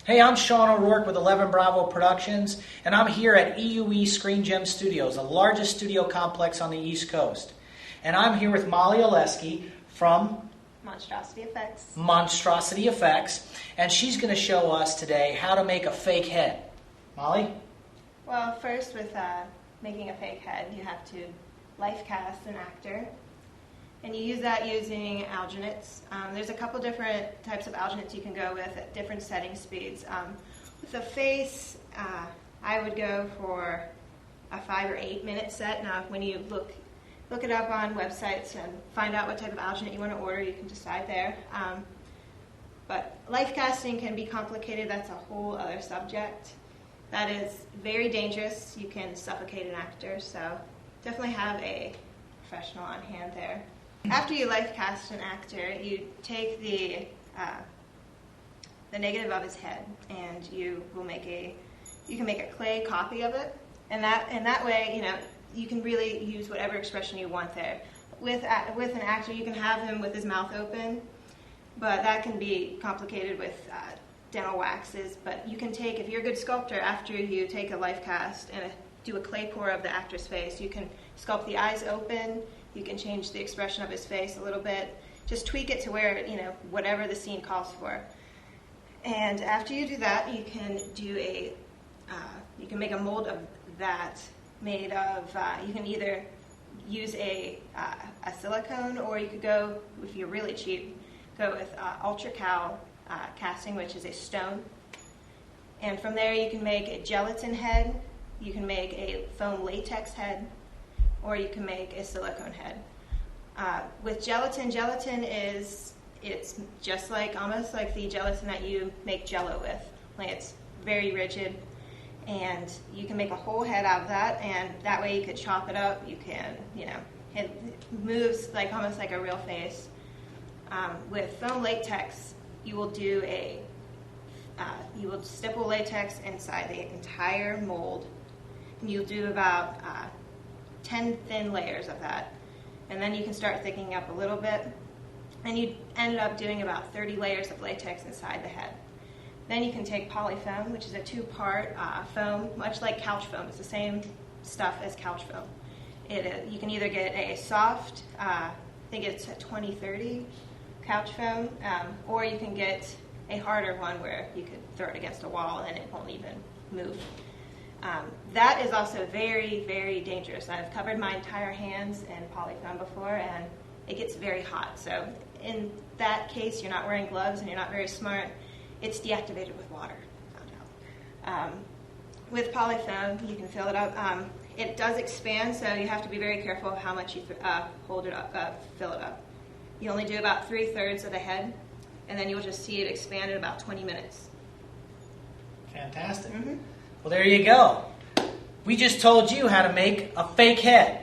Hey, I'm Sean O'Rourke with 11 Bravo Productions, and I'm here at EUE Screen Gem Studios, the largest studio complex on the East Coast. And I'm here with Molly Oleski from Monstrosity Effects. Monstrosity Effects, and she's going to show us today how to make a fake head. Molly? Well, first with making a fake head, you have to life cast an actor. And you use that using alginates. There's a couple different types of alginates you can go with at different setting speeds. With the face, I would go for a 5 or 8 minute set. Now, when you look it up on websites and find out what type of alginate you want to order, you can decide there. But life casting can be complicated. That's a whole other subject. That is very dangerous. You can suffocate an actor, so definitely have a professional on hand there. After you life cast an actor, you take the negative of his head, and you can make a clay copy of it, and that way, you can really use whatever expression you want there. With an actor, you can have him with his mouth open, but that can be complicated with dental waxes. But you can take, if you're a good sculptor, after you take a life cast and do a clay pour of the actor's face, you can sculpt the eyes open. You can change the expression of his face a little bit. Just tweak it to where, whatever the scene calls for. And after you do that, you can you can make a mold of that made of, you can either use a silicone, or you could go, if you're really cheap, go with ultra cal casting, which is a stone. And from there you can make a gelatin head, you can make a foam latex head, or you can make a silicone head. With gelatin it's just almost like the gelatin that you make Jell-O with. Like, it's very rigid, and you can make a whole head out of that, and that way you could chop it up. You can, it moves almost like a real face. With foam latex, you will do you will stipple latex inside the entire mold, and you'll do about 10 thin layers of that, and then you can start thickening up a little bit, and you ended up doing about 30 layers of latex inside the head. Then you can take polyfoam, which is a 2-part foam, much like couch foam. It's the same stuff as couch foam. You can either get a soft, I think it's a 20-30 couch foam, or you can get a harder one where you could throw it against a wall and it won't even move. That is also very, very dangerous. I've covered my entire hands in polyfoam before, and it gets very hot. So in that case, you're not wearing gloves and you're not very smart. It's deactivated with water, found out. With polyfoam, you can fill it up. It does expand, so you have to be very careful of how much you hold it up, fill it up. You only do about 3/3 of the head, and then you'll just see it expand in about 20 minutes. Fantastic. Mm-hmm. Well, there you go. We just told you how to make a fake head.